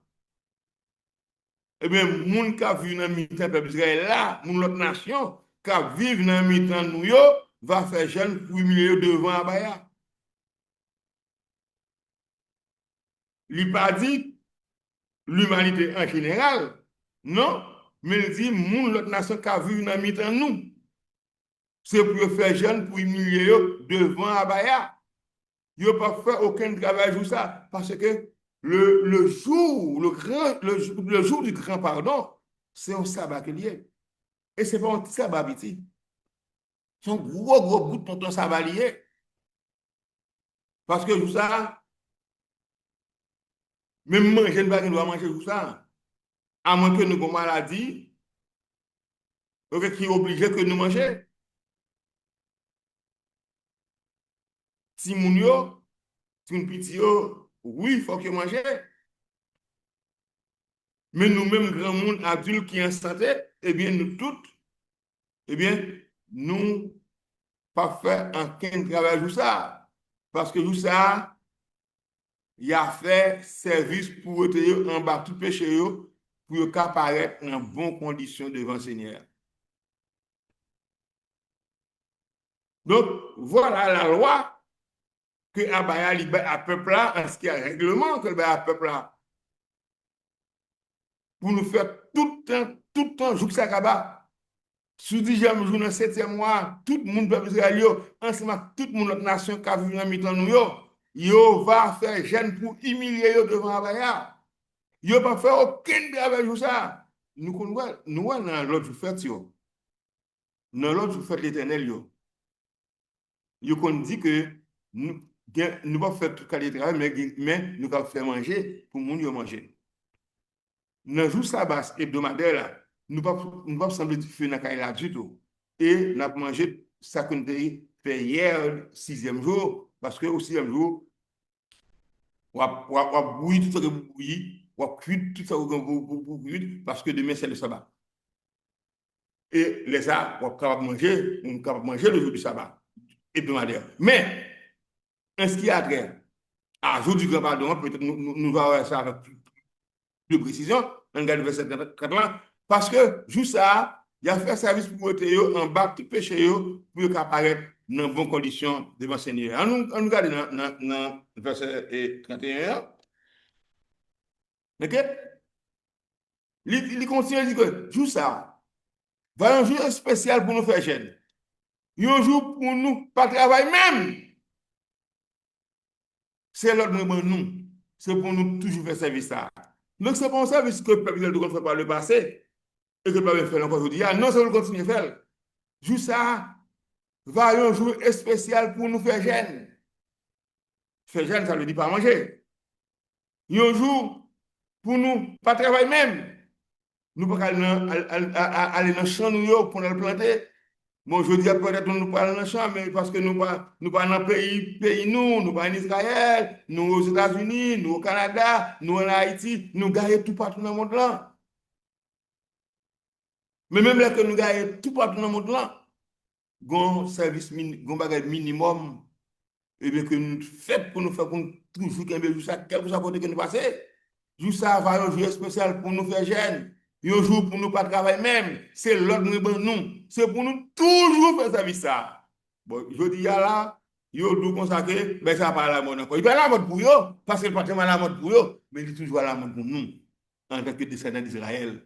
Eh bien, moun qui vit dans le mi-temps peuple Israël là, moun l'autre nation, qui vit dans le mi-temps nous yo, va faire jeune pour humilier devant Abaya. Il n'a pas dit l'humanité en général, non, mais il dit moun l'autre nation qui vit dans le mi-temps nous. C'est pour faire jeune pour humilier devant Abaya. Il n'a pas fait aucun travail sur ça, parce que le jour du grand pardon, c'est un sabbat qu'il y a. Et ce n'est pas un petit sabbat, c'est un gros bout de tonton sabbat lié. Parce que ça, même manger, nous doit manger tout ça. À moins que nous avons maladie, qui est obligé que nous mangions. Si moun yo, si moun petit yo, oui, il faut que manger. Mais nous-mêmes, grand monde adulte qui est en santé, eh bien, nous toutes, eh bien, nous pas faire aucun travail sur ça. Parce que tout ça, il a fait service pour eux en bas tout péché, pour apparaître en bonnes conditions devant le Seigneur. Donc, voilà la loi que Abaya libère à peuple là, en ce qui est un règlement que libère à peuple là. Pour nous faire tout le temps, jour sakaba. Sous 10e jour, dans le 7e mois, tout le monde, peuple israélien, ensemble avec tout le monde, notre nation qui a vu dans mi-temps nous, yo va faire gêne pour humilier devant Abaya. Yo pas faire aucun travail sur ça. Nous dans l'autre fête, dans l'autre fête l'éternel, yo qu'on dit que nous pas faire tout le travail, mais nous allons faire manger pour les gens manger. Dans le jour sabbat hebdomadaire, là, nous ne pas sembler de faire dans la du tout. Et nous avons mangé ça qu'on a fait hier, 6e jour, parce que au 6e jour, On va bouillir tout ça que vous bouillir, on va cuire tout ça que vous cuire, parce que demain c'est le sabbat. Et les ça, on est capable de manger le jour du sabbat, hebdomadaire. Mais, est-ce qu'il y a trait à jour du grand pardon, peut-être nous allons voir ça avec plus de précision, on regarde le verset 80, parce que juste ça, il a fait service pour mettre en bas tout péché pour apparaître dans de bonnes conditions devant le Seigneur. On nous regarde dans le verset 31. Ok? Il continue à dire que juste ça, va un jour spécial pour nous faire jeûne. Un jour pour nous pas travailler même. C'est l'ordre de nous. C'est pour nous toujours faire service ça. Donc c'est pour ça que le peuple de fait par le passé et que le peuple fait encore aujourd'hui. Non, c'est le continuer à faire. Juste ça, va un jour spécial pour nous faire jeûne. Faire jeûne, ça ne veut dire pas manger. Un jour pour nous pas travailler même. Nous ne pouvons pas aller dans le champ pour nous planter. Bon, je dis peut-être nous parlons dans le champ, mais parce que nous pas dans le pays nous pas en Israël, nous aux États-Unis, nous au Canada, nous en Haïti, nous gagnons tout partout dans le monde là. Mais même là que nous gagnons tout partout dans le monde là, un service minimum, et bien que nous faisons pour nous faire toujours qu'un jour ça, quel que soit côté que nous passons, jour ça va un jour spécial pour nous faire jeûne. Un jour pour nous pas travailler même, c'est l'ordre de nous. C'est pour nous toujours faire service ça. Bon, je dis là, yo tout consacré, mais ça pas à la mode encore. Il pas à la mode pour eux, parce que pas tellement à la mode pour eux, mais il est toujours à la mode pour nous, en tant que descendants d'Israël.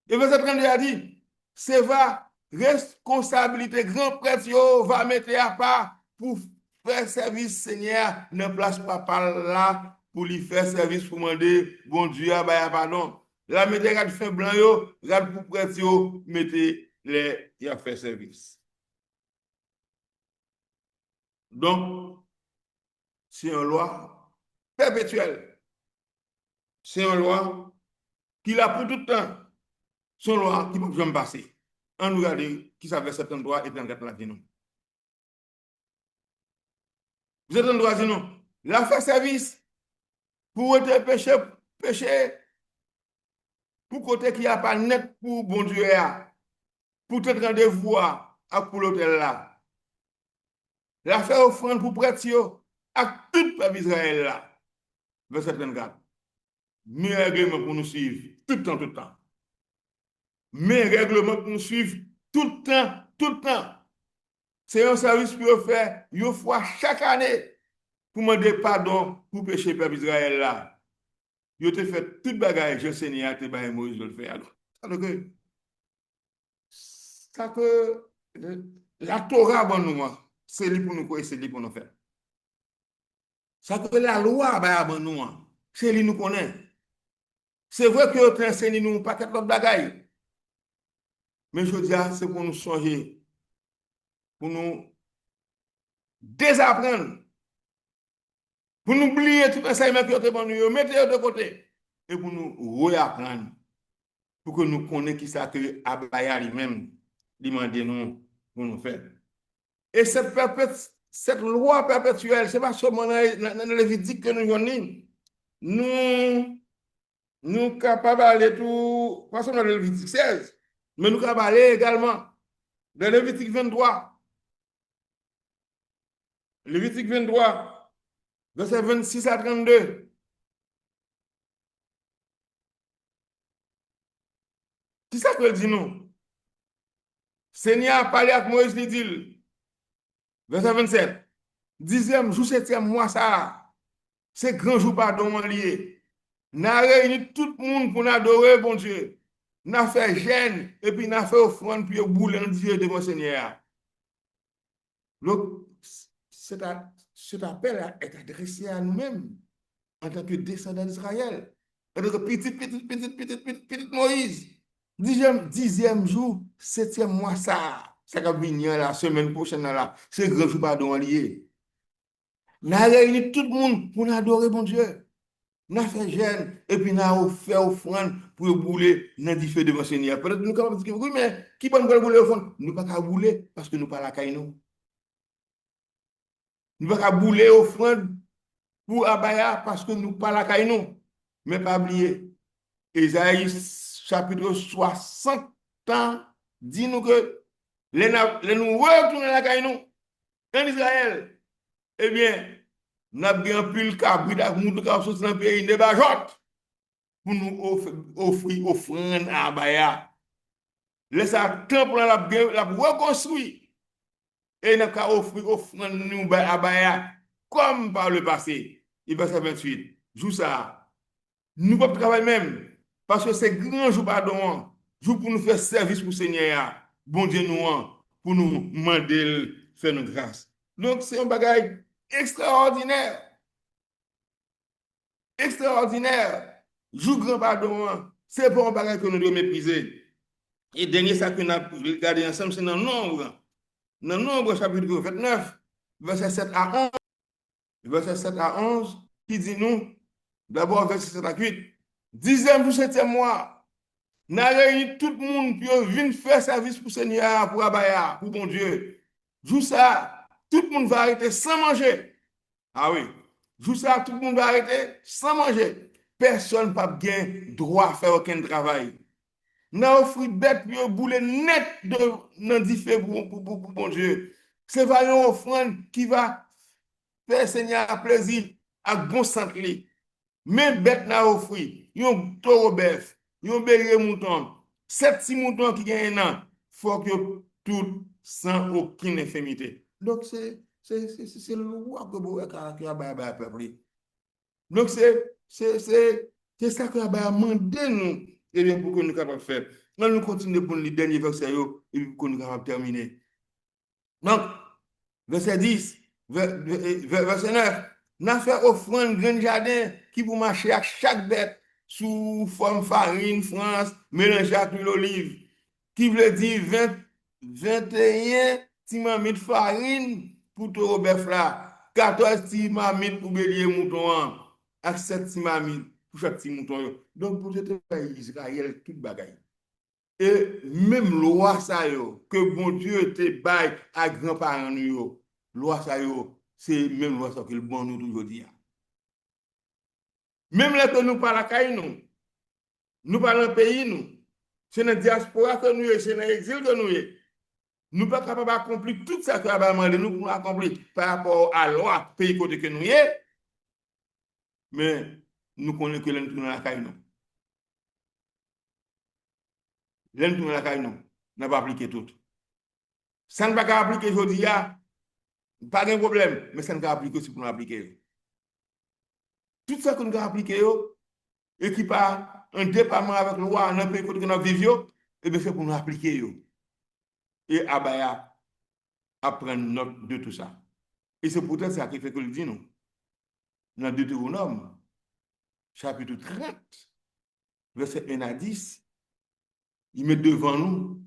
Et verset 32 a dit, c'est va responsabilité grand prêtre yo va mettre à part pour faire service Seigneur, ne place pas par là pour lui faire service pour demander bon Dieu à pardon. La mettez garde fin blanc yo, garde pour prêtre yo, mettez les y a fait service. Donc c'est une loi perpétuelle. C'est une loi qui l'a pour tout le temps. C'est une loi qui ne peut jamais passer. On nous regarde qui savait certains droits et dans la vie non. Vous êtes en droit de non. La fait service pour être péché pour côté qui a pas net pour bon Dieu pour te rendez-vous à pour l'hôtel là. La fait offrande pour prêtre à tout le peuple Israël là. Verset 34. Mais règlement pour nous suivre tout le temps. Mais règlement pour nous suivre tout le temps. C'est un service pour faire une fois chaque année pour demander pardon pour pécher peuple Israël là. Yo te fait toute bagaille, je Seigneur te baille Moïse de le faire. Ça que la Torah bon nous, c'est lui pour nous quoi, c'est lui pour nous faire. Ça que la loi bon nous, c'est lui nous connaît. C'est vrai que tu enseignes nous pas quelque autre bagaille. Mais je dis c'est pour nous changer, pour nous désapprendre. Pour nous oublier tout enseignement qui est bon nous, mettez de côté. Et pour nous réapprendre. Pour que nous connaissions qui ça que Abaya lui-même demande nous pour nous faire. Et cette loi perpétuelle, ce n'est pas seulement dans le Lévitique que nous avons. Nous capables d'aller tout, pas seulement dans le Lévitique 16, mais nous capables d'aller également dans le Lévitique 23. Lévitique 23. Verset 26 à 32. Qui ça que dit nous? Seigneur a parlé avec Moïse, il dit, verset 27. 10e jour, 7e mois, ça, c'est grand jour pardon lié. N'a réuni tout le monde pour adorer bon Dieu. N'a fait jeûne et puis n'a fait offrande puis boule en Dieu devant Seigneur. Donc, cet appel est adressé à nous-mêmes en tant que descendants d'Israël. En tant que petit Moïse. 10e jour, 7e mois, ça va venir la semaine prochaine là. C'est grand jour pardon lié. N'a réuni tout le monde pour adorer bon Dieu. N'a fait jeûne et puis n'a fait offrande pour bouler dans du feu devant Seigneur. Peut-être nous avons dit oui, mais qui peut nous bouler offrande? Nous ne pouvons pas bouler parce que nous ne parlons pas la caille nous. Nous ne pouvons pas bouler offrande pour abaya parce que nous pas la caille nous. Mais pas oublier, Ésaïe chapitre 60 ans dit nous que les nous retourner la caille nous en Israël. Eh bien, nous avons bien pile cabri avec nous qui sont dans le pays de Bajot pour nous offrir offrande à abaya. Laissez un temple la reconstruire. Et nous avons offert offrande nous à abaya comme par le passé. Il verset 28. Joue ça. Nous ne pouvons pas travailler même. Parce que c'est grand jour pardon. Jour pour nous faire service pour le Seigneur. Bon Dieu nous pour nous demander faire nos grâces. Donc c'est un bagage extraordinaire. Extraordinaire. Jour grand pardon. C'est pas un bagage que nous devons mépriser. Et dernier ça que nous avons regardé ensemble, c'est dans le nombre. Dans le nombre chapitre 29, verset 7 à 11. Verset 7 à 11, qui dit nous, d'abord verset 7 à 8, 10e du 7e mois, nous avons réuni tout le monde pour venir faire service pour le Seigneur, pour Abaya, pour bon Dieu. Jour ça, tout le monde va arrêter sans manger. Ah oui, jour ça, tout le monde va arrêter sans manger. Personne n'a pas droit à faire aucun travail. Nous avons offert bête pour bouler net de différents pour bon Dieu. C'est une offrande qui va faire Seigneur plaisir à bon santé. Même bête n'a offert, yon taureau bœuf, yon bélier mouton, 7 petits moutons qui gagnent un an, faut que tout sans aucune infirmité. Donc c'est le roi que a peuple. Donc c'est ça que a demandé nous et bien pour que nous capables faire. Nous continuons pour les derniers versets et pour que nous capables terminer. Donc verset 10 verset 9, n'a fait offrande grand jardin qui pour marcher à chaque bête sous forme farine, France, mélangé avec l'huile d'olive, qui veut dire 21 timamites farine pour taureau bœuf là, 14 timamites pour bélier mouton, avec 7 timamites pour chaque petit mouton. Donc pour ce pays Israël, tout bagaille. Et même loi ça yo, que bon Dieu te bail à grands-parents nous, loi ça yo, c'est même loi ça que le bon nous toujours dit. Même là que nous parlons à caille nous parlons pays nous, c'est dans la diaspora que nous, c'est dans l'exil que nous sommes. Nous ne sommes pas capables d'accomplir tout ça que nous avons demandé nous pour accomplir par rapport à la loi pays côté que nous sommes. Mais nous connaissons que nous tournons la caille nous. Nous tournons la caille nous, n'a pas appliqué tout. Ça ne va pas appliquer aujourd'hui, pas de problème, mais ça ne va pas appliquer aussi pour nous appliquer. Tout ça que nous avons appliqué, et qui part un département avec le roi dans le pays que nous vivons, et bien c'est pour nous appliquer. Et Abaya apprend note de tout ça. Et c'est peut-être ça qui fait que le dit nous. Dans Deutéronome, chapitre 30, verset 1 à 10, il met devant nous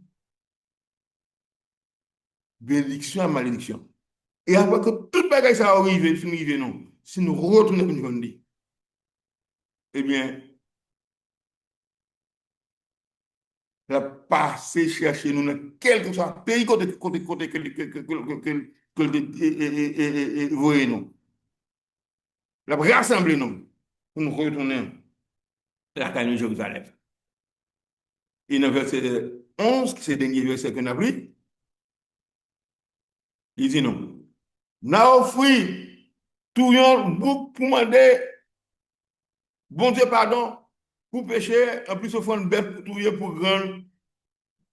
bénédiction et malédiction. Et après que tout bagage ça arrive, nous, si nous retournons comme nous dit, eh bien, la passer chercher nous dans quel que soit pays côté que voyez nous. La rassembler nous pour nous retourner à la caille de Jérusalem. Et dans le verset 11, c'est le dernier verset que nous avons lu, il dit non. Nous avons offert tout un bouc pour demander bon Dieu pardon pour pécher, en plus offrir une bête pour tout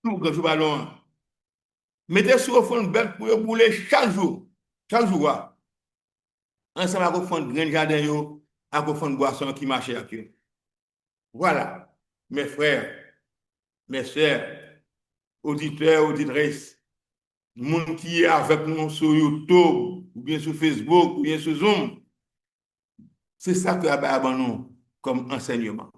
pour grand ballon. Mettez sur offrir une bête pour bouler chaque jour. Chaque jour, ensemble avec offrir un grand jardin, avec offrir une boisson qui marche avec eux. Voilà, mes frères, mes sœurs, auditeurs, auditrices, le monde qui est avec nous sur YouTube, ou bien sur Facebook, ou bien sur Zoom, c'est ça que nous comme enseignement.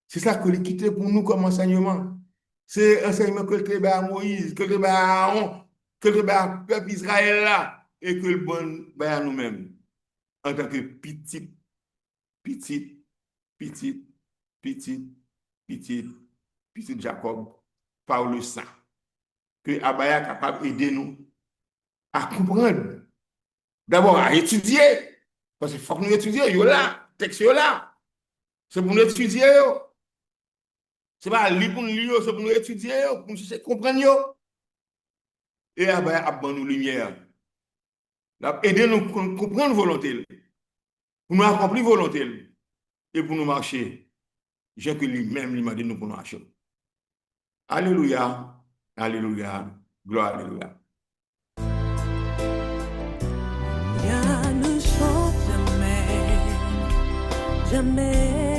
C'est ça que l'équité pour nous comme enseignement. C'est enseignement que le à Moïse, que le à Aaron, que le à peuple Israël là, et que le bon à nous-mêmes, en tant que petit Jacob, par le sang. Que Abaya est capable d'aider nous à comprendre, d'abord à étudier, Parce qu'il faut que nous étudions, yo là, texte yo là. C'est pour nous étudier, yo. C'est pas lire pour nous lire, c'est pour nous étudier, yo, pour nous chercher à comprendre, yo. Et après, nous lumière. Aider nous à comprendre volonté, pour nous accomplir volonté, et pour nous marcher. J'ai que lui-même, lui m'a dit nous pour nous marcher. Alléluia, alléluia, gloire, alléluia. Rien ne change jamais, jamais.